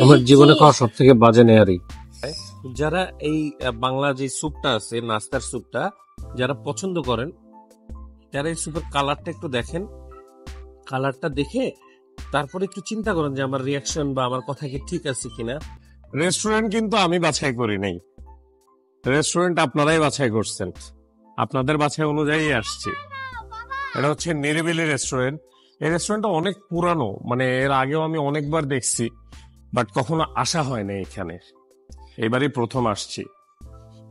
আমার জীবনে খাওয়া সব থেকে বাজে নেয়ারি। যারা এই বাংলা যে স্যুপটা আছে, নাস্তার স্যুপটা যারা পছন্দ করেন, যারা এই স্যুপের কালারটা একটু দেখেন, কালারটা দেখে তারপরে একটু চিন্তা করেন যে আমার রিয়াকশন বা আমার কথা কি ঠিক আছে কিনা। রেস্টুরেন্ট কিন্তু আমি বাছাই করি নাই, রেস্টুরেন্ট আপনারাই বাছাই করছেন, আপনাদের বাছাই অনুযায়ী আসছি। এটা হচ্ছে নিরিবিলি রেস্টুরেন্ট। এই রেস্টুরেন্টটা অনেক পুরানো, মানে এর আগেও আমি অনেকবার দেখছি, বাট কখনো আসা হয় না এখানে, এবারই প্রথম আসছি।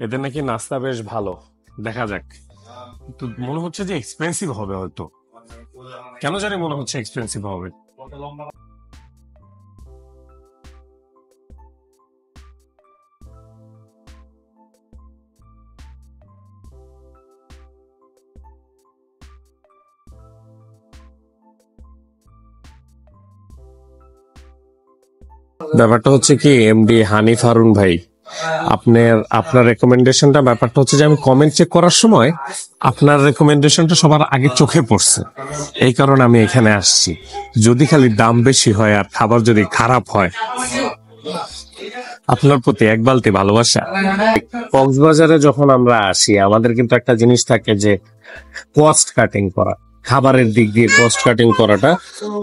এদের নাকি নাস্তা বেশ ভালো, দেখা যাক। তো মনে হচ্ছে যে এক্সপেন্সিভ হবে হয়তো, কেন জানি মনে হচ্ছে এক্সপেন্সিভ হবে। ব্যাপারটা হচ্ছে কি, এমডি হানিফ হারুন ভাই, আপনার রেকমেন্ডেশনটা, ব্যাপারটা হচ্ছে যে আমি কমেন্ট চেক করার সময় আপনার রেকমেন্ডেশনটা সবার আগে চোখে পড়ছে, এই কারণে আমি এখানে আসছি। যদি খালি দাম বেশি হয় আর খাবার যদি খারাপ হয়, আপনার প্রতি এক বালতি ভালোবাসা। কক্সবাজারে যখন আমরা আসি, আমাদের কিন্তু একটা জিনিস থাকে যে কস্ট কাটিং করা, খাবারের দিক দিয়ে কস্ট কাটিং করাটা।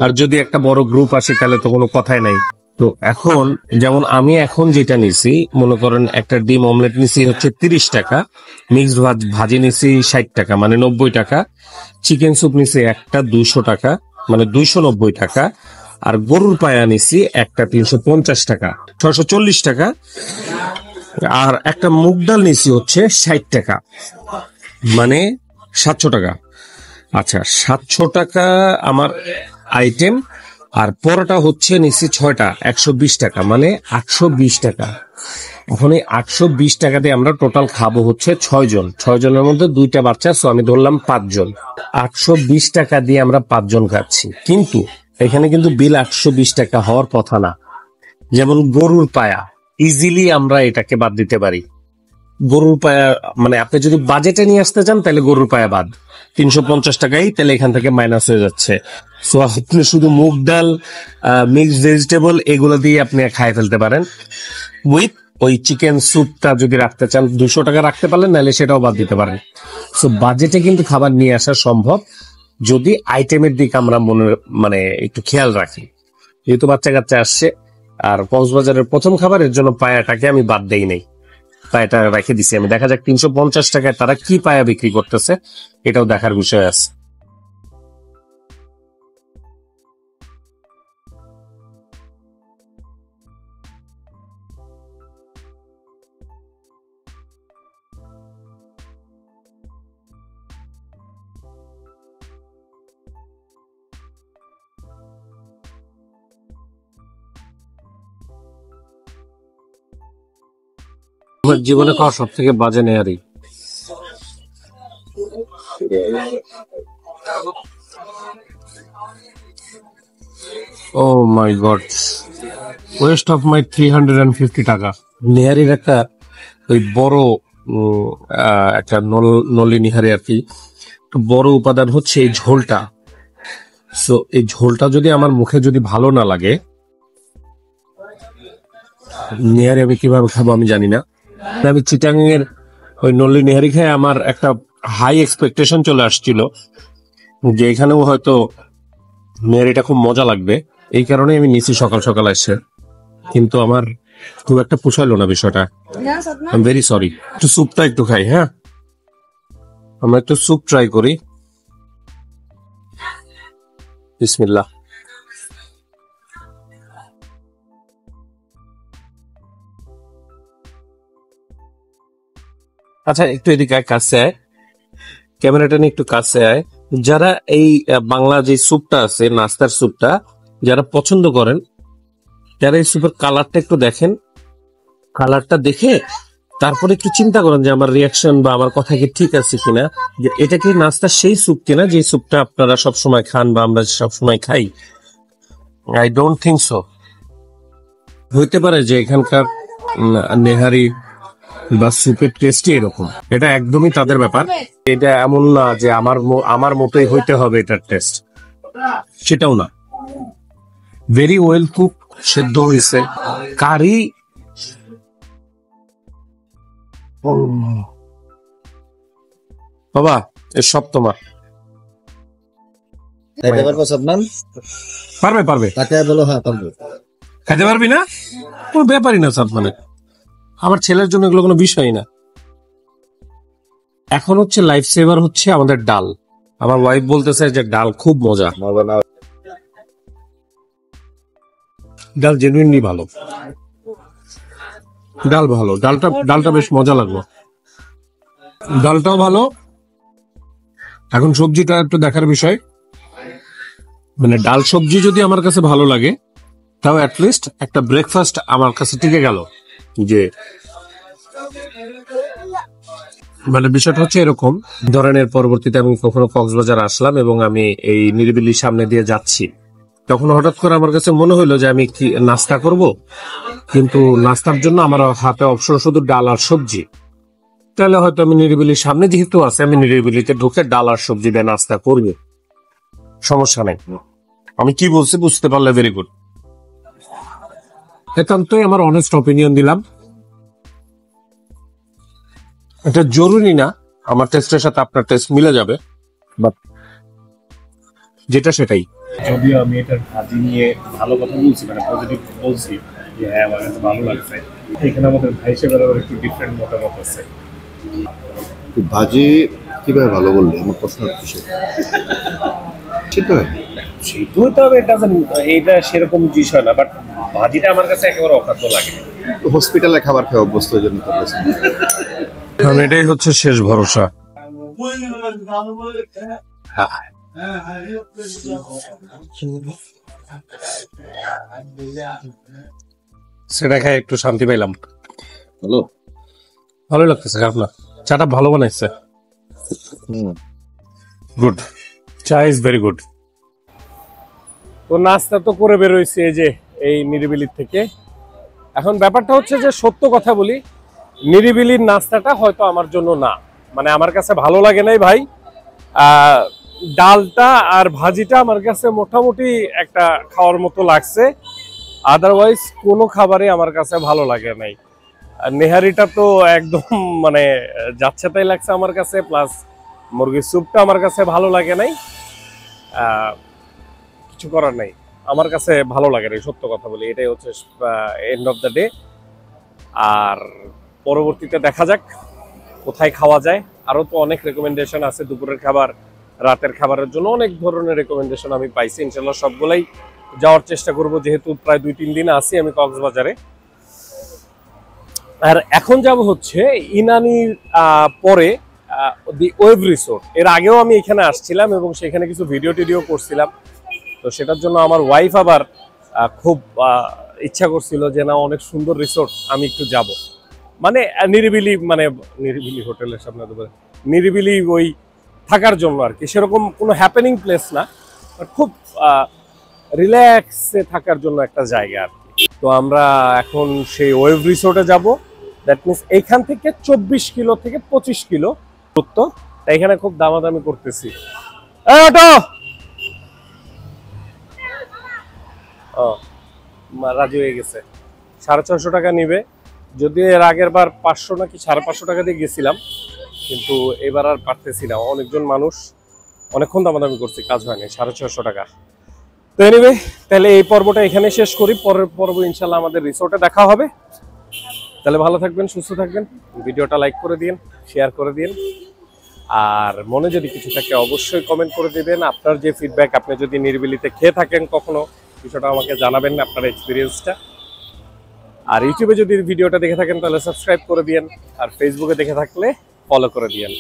আর যদি একটা বড় গ্রুপ আসে তাহলে তো কোনো কথাই নাই। তো এখন যেমন আমি এখন যেটা নিছি, মনে করেন একটা ডিম অমলেট নিছি হচ্ছে 30 টাকা, মিক্সড ভাজি নিছি 60 টাকা মানে 90 টাকা, চিকেন স্যুপ নিছি একটা 200 টাকা মানে 290 টাকা, আর গরুর পায়া নিছি একটা 350 টাকা 640 টাকা, আর একটা মুগ ডাল নিছি হচ্ছে 60 টাকা মানে 700 টাকা। আচ্ছা, 700 টাকা আমার আইটেম। আর পরোটা হচ্ছে নিচ্ছি 6টা 120 টাকা মানে 820 টাকা। এখন এই 820 টাকা দিয়ে আমরা টোটাল খাবো হচ্ছে 6 জন, 6 জনের মধ্যে 2টা বাচ্চা, সো আমি ধরলাম 5 জন। 820 টাকা দিয়ে আমরা 5 জন খাচ্ছি, কিন্তু এখানে কিন্তু বিল 820 টাকা হওয়ার কথা না। যেমন গরুর পায়া, ইজিলি আমরা এটাকে বাদ দিতে পারি। গরুর পায়া মানে আপনি যদি বাজেটে নিয়ে আসতে চান তাহলে গরুর পায়া বাদ, 350 টাকাই তাহলে এখান থেকে মাইনাস হয়ে যাচ্ছে। সো আপনি শুধু মুগ ডাল, মিক্সড ভেজিটেবল এগুলো দিয়ে আপনি খাই ফেলতে পারেন। উইথ ওই চিকেন স্যুপটা যদি রাখতে চান 200 টাকা রাখতে পারলেন, নাহলে সেটাও বাদ দিতে পারেন। সো বাজেটে কিন্তু খাবার নিয়ে আসা সম্ভব, যদি আইটেমের দিক আমরা মানে একটু খেয়াল রাখি। যেহেতু বাচ্চা কাচ্চা আসছে, আর কক্সবাজারের প্রথম খাবারের জন্য পায়াটাকে আমি বাদ দেই নাই, পায়াটা রেখে দিছি আমি। দেখা যাক 350 টাকায় তারা কি পায়া বিক্রি করতেছে, এটাও দেখার বিষয় আছে। আমার জীবনে খাওয়া সব থেকে বাজে নেয়ারি। ও মাই গড, ওয়েস্ট অফ মাই 350 টাকা। নেহারির একটা ওই বড় একটা নলি নিহারি আর কি, বড় উপাদান হচ্ছে এই ঝোলটা। সো এই ঝোলটা যদি আমার মুখে যদি ভালো না লাগে, নেহারি আমি কিভাবে খাবো আমি জানি না। আমি চিটাং এর ওই নলি নেহারি খেয়ে আমার একটা হাই এক্সপেকটেশন চলে আসছিল যে এখানেও হয়তো নেহারিটা খুব মজা লাগবে, এই কারণে আমি নিছি সকাল সকাল এসে, কিন্তু আমার খুব একটা পোষাইলো না বিষয়টা। I am very sorry. একটু স্যুপটা একটু খাই, হ্যাঁ আমরা একটু স্যুপ ট্রাই করি। বিসমিল্লাহ। আচ্ছা একটু এদিকে আয়, কাছে আয়, ক্যামেরাটা নিয়ে একটু কাছে আয়। যারা এই বাংলা যে স্যুপটা আছে, নাস্তার স্যুপটা যারা পছন্দ করেন, যারা এই স্যুপের কালারটা একটু দেখেন, কালারটা দেখে তারপরে একটু চিন্তা করেন যে আমার রিয়াকশন বা আমার কথা কি ঠিক আছে কিনা, যে এটা কি নাস্তার সেই স্যুপ কিনা যে স্যুপটা আপনারা সবসময় খান বা আমরা সবসময় খাই। I don't think so. হইতে পারে যে এখানকার নেহারি বা স্যুপের টেস্টই এরকম, এটা একদমই তাদের ব্যাপার। এটা এমন না যে আমার মতোই হইতে হবে এটার টেস্ট, সেটাও না। ভেরি ওয়েল কুক, সেদ্ধ হয়েছে কারি। বাবা এর সব তোমার। পারবে পারবে খাইতে পারবি না? কোনো ব্যাপারই না সাদমানে, আমার ছেলের জন্য এগুলো কোনো বিষয় না। এখন হচ্ছে লাইফ সেভার হচ্ছে আমাদের ডাল। আমার ওয়াইফ বলতেছে যে ডাল খুব মজা। ডাল জেনুইনলি ভালো, ডাল ভালো, ডালটা বেশ মজা লাগলো, ডালটাও ভালো। এখন সবজিটা একটু দেখার বিষয়, মানে ডাল সবজি যদি আমার কাছে ভালো লাগে তাও অ্যাটলিস্ট একটা ব্রেকফাস্ট আমার কাছে টিকে গেল। যে মানে বিষয়টা হচ্ছে এরকম ধরনের, পরবর্তীতে আমি কখনো কক্সবাজার আসলাম এবং আমি এই নিরিবিলির সামনে দিয়ে যাচ্ছি, তখন হঠাৎ করে আমার কাছে মনে হইলো যে আমি কি নাস্তা করব, কিন্তু নাস্তার জন্য আমার হাতে অপশন শুধু ডাল আর সবজি। তাহলে হয়তো আমি নিরিবিলির সামনে যেহেতু আছে, আমি নিরিবিলিতে ঢুকে ডাল আর সবজি দিয়ে নাস্তা করবো, সমস্যা নেই। আমি কি বলছি বুঝতে পারলে ভেরি গুড। একান্তই আমার অনেস্ট অপিনিয়ন দিলাম। এটা জরুরি না আমার টেস্টের সাথে আপনার টেস্ট মিলে যাবে, বাট যেটা সেটাই। যদিও আমি এটার ভাজি নিয়ে ভালো কথা বলছি, মানে পজিটিভ বলছি যে হ্যাঁ আমার কাছে ভালো লাগছে, এখানে আমাদের ভাই সেবার একটু ডিফারেন্ট মতামত আছে। ভাজি কিভাবে ভালো বললে? আমার প্রশ্ন হচ্ছে ঠিক হয় সেটা হতে হবে, এটা সেরকম বিষয় না, বাট ভাজিটা আমার কাছে একেবারে অখাদ্য লাগে। হসপিটালে খাবার খেয়ে অভ্যস্ত, ওই জন্য কারণ এটাই হচ্ছে শেষ ভরসা। সেটা খাই একটু শান্তি পাইলাম। হ্যালো, ভালো লাগতেছে আপনার চাটা, ভালো বানাইছে। গুড, চা ইজ ভেরি গুড। তো নাস্তা তো করে বেরোইছি এই যে এই নিরিবিলির থেকে। এখন ব্যাপারটা হচ্ছে যে সত্য কথা বলি, নিরিবিলির নাস্তাটা হয়তো আমার জন্য না, মানে আমার কাছে ভালো লাগে নাই ভাই। ডালটা আর ভাজিটা আমার কাছে মোটামুটি একটা খাওয়ার মতো লাগছে, আদারওয়াইজ কোনো খাবারই আমার কাছে ভালো লাগে নাই। আর নেহারিটা তো একদম মানে যাচ্ছে তাই লাগছে আমার কাছে, প্লাস মুরগির স্যুপটা আমার কাছে ভালো লাগে নাই। কিছু করার নাই, আমার কাছে ভালো লাগে না, সত্য কথা বলি। এটাই হচ্ছে এন্ড অফ দ্য ডে। আর পরবর্তীতে দেখা যাক কোথায় খাওয়া যায়। আরো তো অনেক রেকমেন্ডেশন আছে দুপুরের খাবার, রাতের খাবারের জন্য অনেক ধরনের রেকমেন্ডেশন আমি পাইছি। ইনশাল্লাহ সবগুলাই যাওয়ার চেষ্টা করব, যেহেতু প্রায় 2-3 দিন আছি আমি কক্সবাজারে। আর এখন যাব হচ্ছে ইনানির পরে দি ওয়েভ রিসোর্ট। এর আগেও আমি এখানে আসছিলাম এবং সেখানে কিছু ভিডিও করছিলাম। তো সেটার জন্য আমার ওয়াইফ আবার খুব ইচ্ছা করছিল যে না অনেক সুন্দর রিসোর্ট, আমি একটু যাব। মানে নিরিবিলি, মানে নিরিবিলি হোটেলের সামনে নিরিবিলি ওই থাকার জন্য আর কি, সেরকম কোনো হ্যাপেনিং প্লেস না, বাট খুব রিল্যাক্সে থাকার জন্য একটা জায়গা আর কি। তো আমরা এখন সেই ওয়েভ রিসোর্টে যাব। দ্যাট মিনস এইখান থেকে 24 কিলো থেকে 25 কিলো দূরত্ব। তাই এখানে খুব দামাদামি করতেছি। অটো রাজি হয়ে গেছে, 650 টাকা নিবে। যদিও এর আগের বার 500 নাকি 550 টাকা দিয়ে গেছিলাম, কিন্তু এবার আর পারতেছি না, অনেকজন মানুষ, অনেকক্ষণ দামাদামি করছি, কাজ হয়নি। 650 টাকা। তো এনিওয়ে, তাহলে এই পর্বটা এখানে শেষ করি। পরের পর্ব ইনশাল্লাহ আমাদের রিসোর্টে দেখা হবে। তাহলে ভালো থাকবেন, সুস্থ থাকবেন, ভিডিওটা লাইক করে দিন, শেয়ার করে দিন, আর মনে যদি কিছু থাকে অবশ্যই কমেন্ট করে দিবেন। আপনার যে ফিডব্যাক, আপনি যদি নিরিবিলিতে খেয়ে থাকেন কখনো, বিষয়টা আমাকে জানাবেন আপনার এক্সপিরিয়েন্সটা। আর ইউটিউবে যদি ভিডিওটা দেখে থাকেন তাহলে সাবস্ক্রাইব করে দিয়েন, আর ফেসবুকে দেখে থাকলে ফলো করে দিয়েন।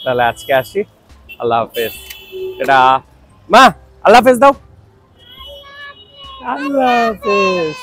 তাহলে আজকে আসি, আল্লাহ হাফেজ। এটা মা আল্লাহ হাফেজ দাও, আল্লাহ হাফেজ।